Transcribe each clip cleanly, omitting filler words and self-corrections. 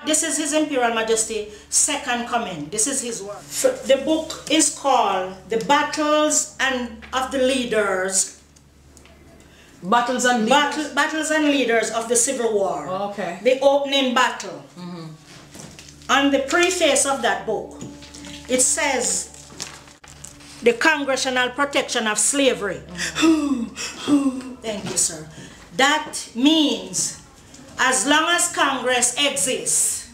This is His Imperial Majesty second coming. This is his work. The book is called The Battles of the Leaders. Battles and Leaders? Battles and Leaders of the Civil War. Oh, okay. The opening battle. On the preface of that book, it says, the Congressional Protection of Slavery. Thank you, sir. That means, as long as Congress exists,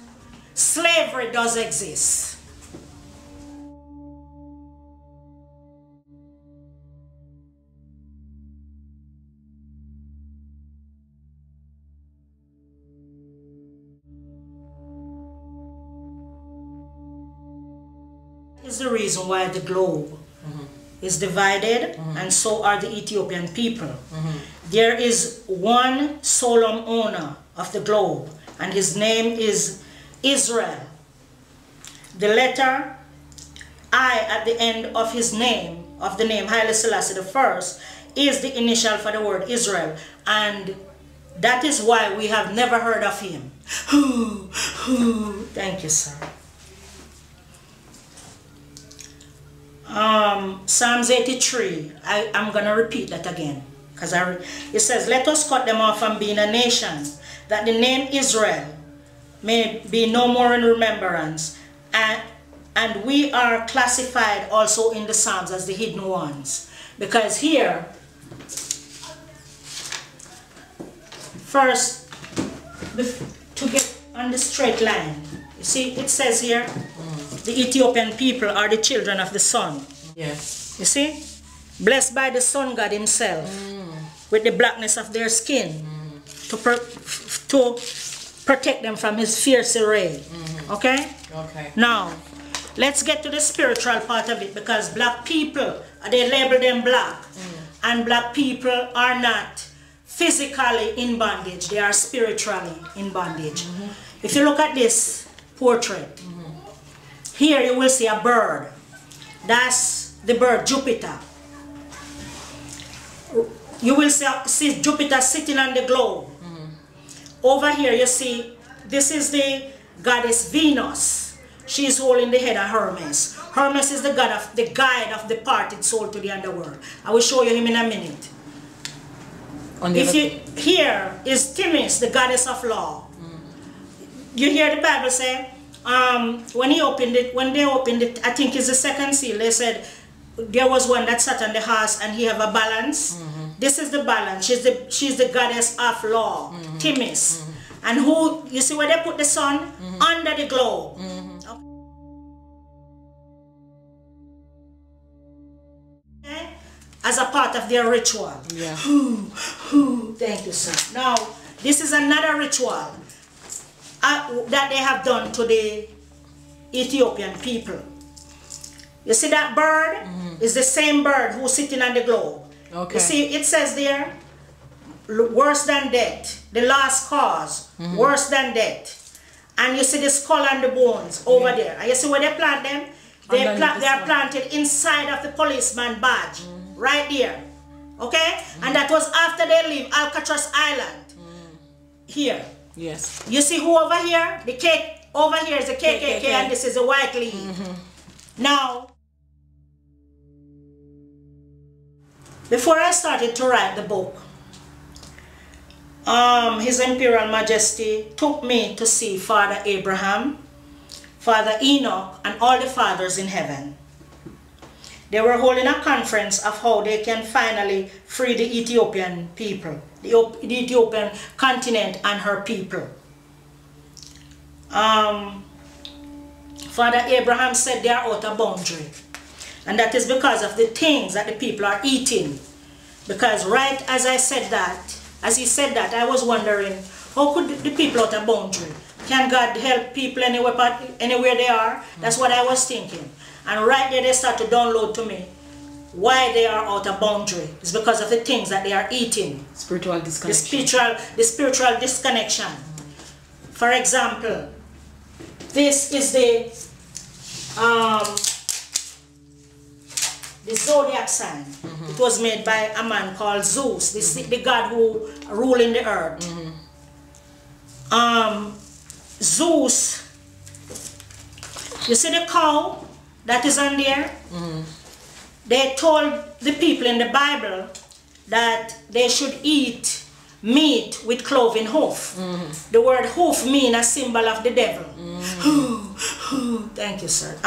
slavery does exist. Is the reason why the globe is divided, and so are the Ethiopian people. There is one solemn owner of the globe, and his name is Israel. The letter I at the end of his name, of the name Haile Selassie I, is the initial for the word Israel, and that is why we have never heard of him. Thank you, sir. Psalms 83, I'm going to repeat that again, because it says, let us cut them off from being a nation, that the name Israel may be no more in remembrance, and we are classified also in the Psalms as the hidden ones, because here, first, to get on the straight line, you see, it says here, the Ethiopian people are the children of the sun. Yes. You see? Blessed by the sun God himself, with the blackness of their skin, to protect them from his fierce ray. Okay? Okay. Now, let's get to the spiritual part of it, because black people, they label them black, and black people are not physically in bondage, they are spiritually in bondage. If you look at this portrait, here you will see a bird. That's the bird Jupiter. You will see Jupiter sitting on the globe. Over here you see, this is the goddess Venus. She is holding the head of Hermes. Hermes is the guide of the departed soul to the underworld. I will show you him in a minute. Here is Themis, the goddess of law. You hear the Bible say, when they opened it, I think it's the second seal, they said there was one that sat on the horse and he have a balance. This is the balance. She's the goddess of law, Themis. And who, you see where they put the sun? Under the globe. Okay? As a part of their ritual. Yeah. Thank you, sir. Now, this is another ritual that they have done to the Ethiopian people. You see that bird? Is the same bird who's sitting on the globe. Okay. You see, it says there, worse than death, the last cause, worse than death. And you see the skull and the bones over there. And you see where they plant them? They are planted inside of the policeman badge, right there. Okay? And that was after they leave Alcatraz Island. Here. Yes. You see who over here? The cake over here is the KKK and this is the White League. Now, before I started to write the book, His Imperial Majesty took me to see Father Abraham, Father Enoch, and all the fathers in heaven. They were holding a conference of how they can finally free the Ethiopian people, the Ethiopian continent and her people. Father Abraham said they are out of boundary. And that is because of the things that the people are eating. Because right as I said that, as he said that, I was wondering, how could the people out of boundary? Can God help people anywhere they are? That's what I was thinking. And right there they start to download to me why they are out of boundary. It's because of the things that they are eating. Spiritual disconnection. The spiritual disconnection. For example, this is the zodiac sign. It was made by a man called Zeus, the god who rules in the earth. Zeus, you see the cow that is on there? They told the people in the Bible that they should eat meat with cloven hoof. The word hoof means a symbol of the devil. Thank you, sir.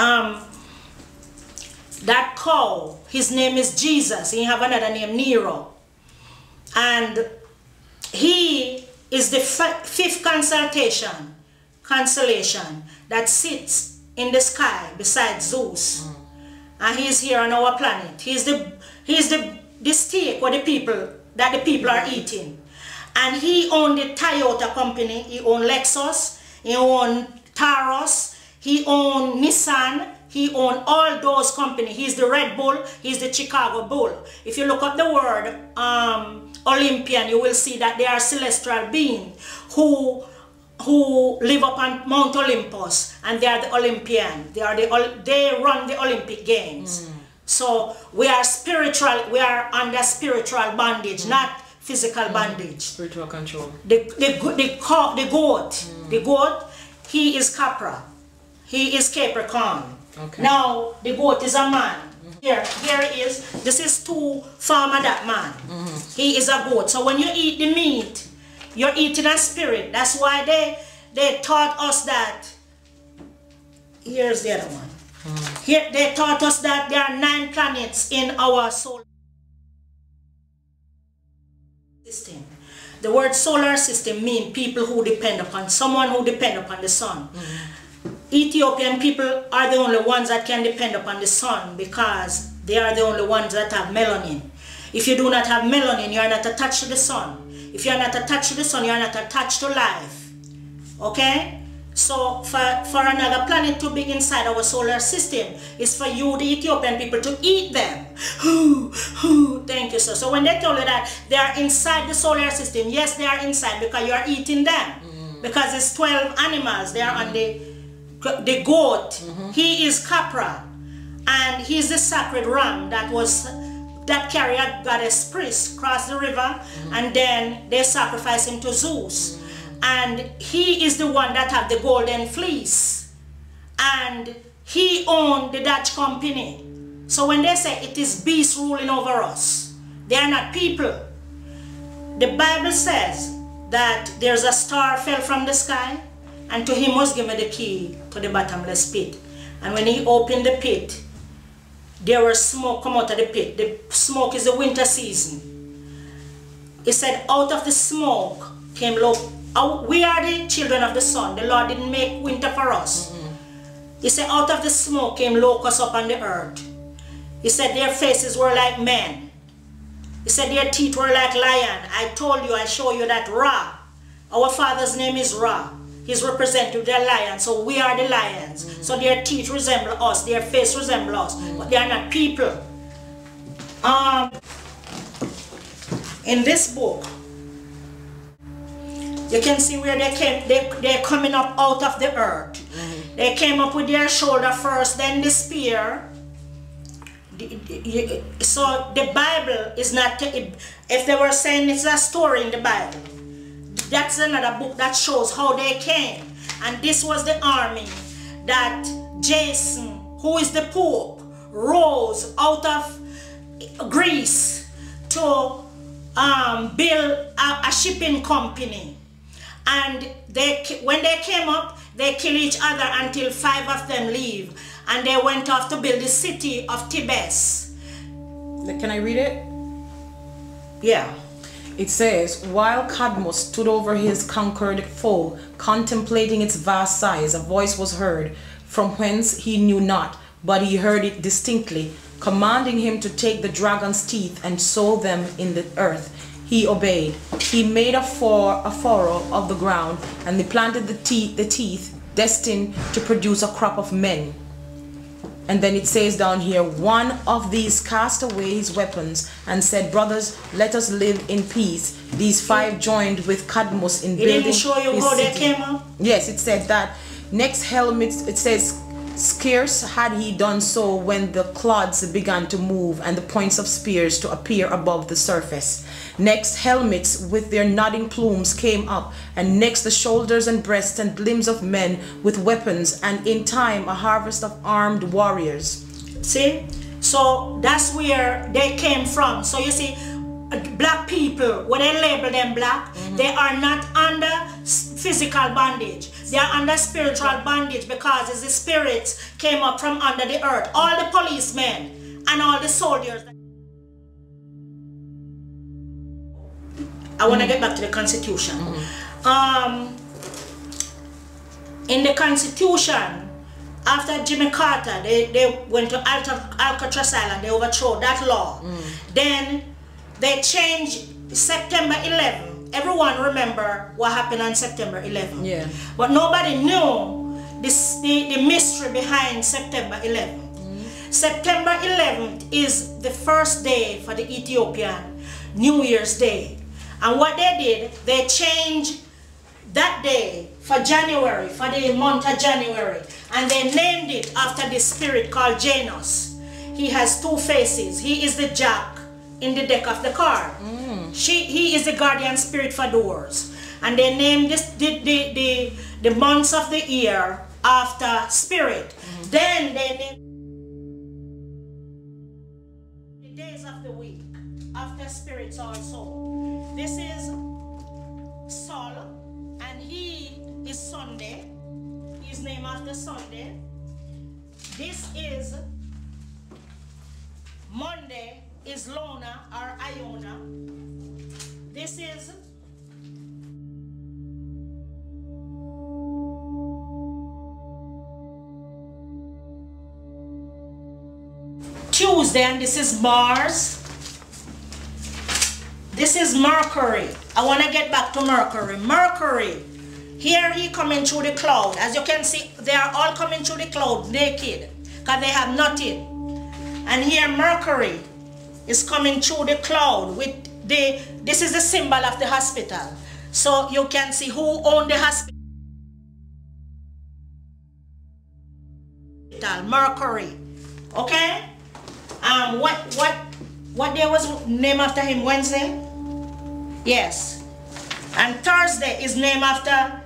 That cow, his name is Jesus. He have another name, Nero. And he is the fifth constellation that sits in the sky beside Zeus. And he is here on our planet. He is the steak or the people that the people are eating. And he owned the Toyota company, he owned Lexus, he owned Taurus, he owned Nissan, he owned all those companies. He's the Red Bull, he's the Chicago Bull. If you look up the word Olympian, you will see that they are celestial beings who live upon Mount Olympus, and they are the Olympian. They run the Olympic Games. So we are spiritual, we are under spiritual bondage, not physical bondage. Spiritual control. The goat, he is Capra. He is Capricorn. Okay. Now the goat is a man. Here he is. This is two farmer that man. He is a goat. So when you eat the meat, you're eating a spirit. That's why they taught us that. Here's the other one. Here they taught us that there are 9 planets in our solar system. The word solar system means people who depend upon someone who depend upon the sun. Ethiopian people are the only ones that can depend upon the sun because they are the only ones that have melanin. If you do not have melanin, you are not attached to the sun. If you are not attached to the sun, you are not attached to life. Okay? So for another planet to be inside our solar system is for you, the Ethiopian people, to eat them. Thank you, sir. So when they tell you that they are inside the solar system, yes, they are inside because you are eating them. Because it's 12 animals. They are on the goat. He is Capra. And he is the sacred ram that carried goddess priest cross the river, and then they sacrifice him to Zeus. And he is the one that have the golden fleece, and he owned the Dutch company. So when they say it is beasts ruling over us, they are not people. The Bible says that there's a star fell from the sky, and to him was given the key to the bottomless pit. And when he opened the pit, there was smoke come out of the pit. The smoke is the winter season. He said, out of the smoke came we are the children of the sun. The Lord didn't make winter for us. He said, out of the smoke came locusts upon the earth. He said, their faces were like men. He said, their teeth were like lion. I told you, I show you that Ra. Our father's name is Ra. He's represented their lion, so we are the lions. So their teeth resemble us, their face resemble us, but they are not people. In this book, you can see where they're coming up out of the earth. They came up with their shoulder first, then the spear. So the Bible is not, if they were saying it's a story in the Bible, that's another book that shows how they came. And this was the army that Jason, who is the Pope, rose out of Greece to build a shipping company. And when they came up, they killed each other until 5 of them leave. And they went off to build the city of Thebes. Can I read it? Yeah. It says, while Cadmus stood over his conquered foe, contemplating its vast size, a voice was heard, from whence he knew not, but he heard it distinctly, commanding him to take the dragon's teeth and sow them in the earth. He obeyed. He made a furrow of the ground, and they planted the teeth, destined to produce a crop of men. And then it says down here, one of these cast away his weapons and said, brothers, let us live in peace. These 5 joined with Cadmus in building his city. It didn't show you how they came up? Yes, it said that. Next helmet, it says, scarce had he done so when the clods began to move and the points of spears to appear above the surface. Next, helmets with their nodding plumes came up, and next the shoulders and breasts and limbs of men with weapons, and in time a harvest of armed warriors. See? So that's where they came from. So you see, black people, when they label them black, they are not under physical bondage. They are under spiritual bondage, because it's the spirits came up from under the earth. All the policemen and all the soldiers. I want to get back to the Constitution. In the Constitution, after Jimmy Carter, they went to Alcatraz Island, they overthrew that law. Then they changed September 11. Everyone remember what happened on September 11. Yeah. But nobody knew the mystery behind September 11. September 11th is the first day for the Ethiopian New Year's Day. And what they did, they changed that day for January, for the month of January. And they named it after this spirit called Janus. He has two faces. He is the jack in the deck of the card. He is the guardian spirit for doors. And they named this the months of the year after spirit. Then they named the days of the week after spirits also. This is Sol, and he is Sunday. His name after Sunday. This is Monday, is Lona or Iona. This is Tuesday, and this is Mars. This is Mercury. I want to get back to Mercury. Mercury, here he coming through the cloud. As you can see, they are all coming through the cloud naked, because they have nothing. And here Mercury is coming through the cloud with this is the symbol of the hospital. So you can see who owned the hospital. Mercury. Okay? What day was named after him? Wednesday? Yes. And Thursday is named after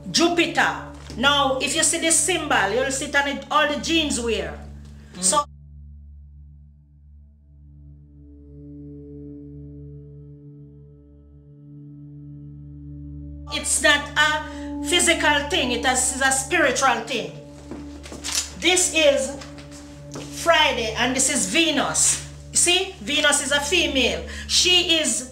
Jupiter. Now, if you see this symbol, you'll see it on all the jeans wear. So it's not a physical thing, it is a spiritual thing. This is Friday, and this is Venus. See, Venus is a female. She is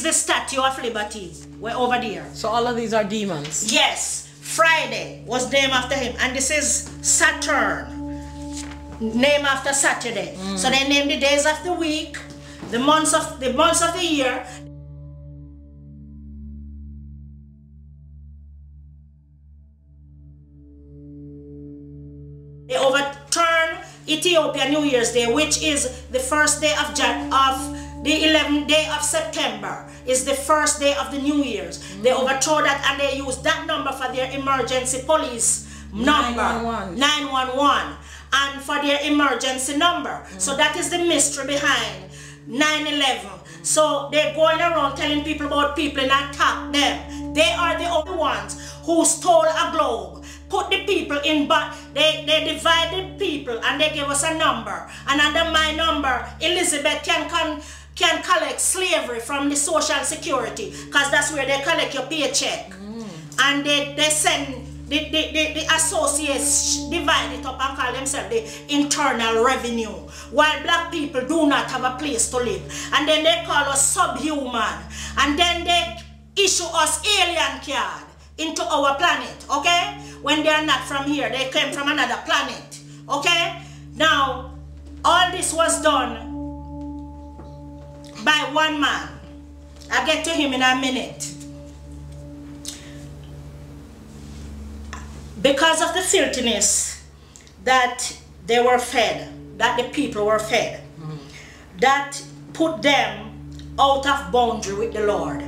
the Statue of Liberty. We're over there. So all of these are demons. Yes. Friday was named after him, and this is Saturn, named after Saturday. So they named the days of the week, the months of the year. They overturned Ethiopia New Year's Day, which is the first day of the 11th day of September, is the first day of the New Year's. They overthrew that, and they used that number for their emergency police number, 911, and for their emergency number. So that is the mystery behind 9/11. So they're going around telling people about people and attack them. They are the only ones who stole a globe, put the people in, but they divided people, and they gave us a number. And under my number, Elizabeth can collect slavery from the Social Security, because that's where they collect your paycheck. And they send the associates, divide it up and call themselves the Internal Revenue, while black people do not have a place to live. And then they call us subhuman, and then they issue us alien card into our planet, okay? When they are not from here, they came from another planet, okay? Now, all this was done by one man. I'll get to him in a minute. Because of the filthiness that they were fed, that the people were fed, that put them out of boundary with the Lord.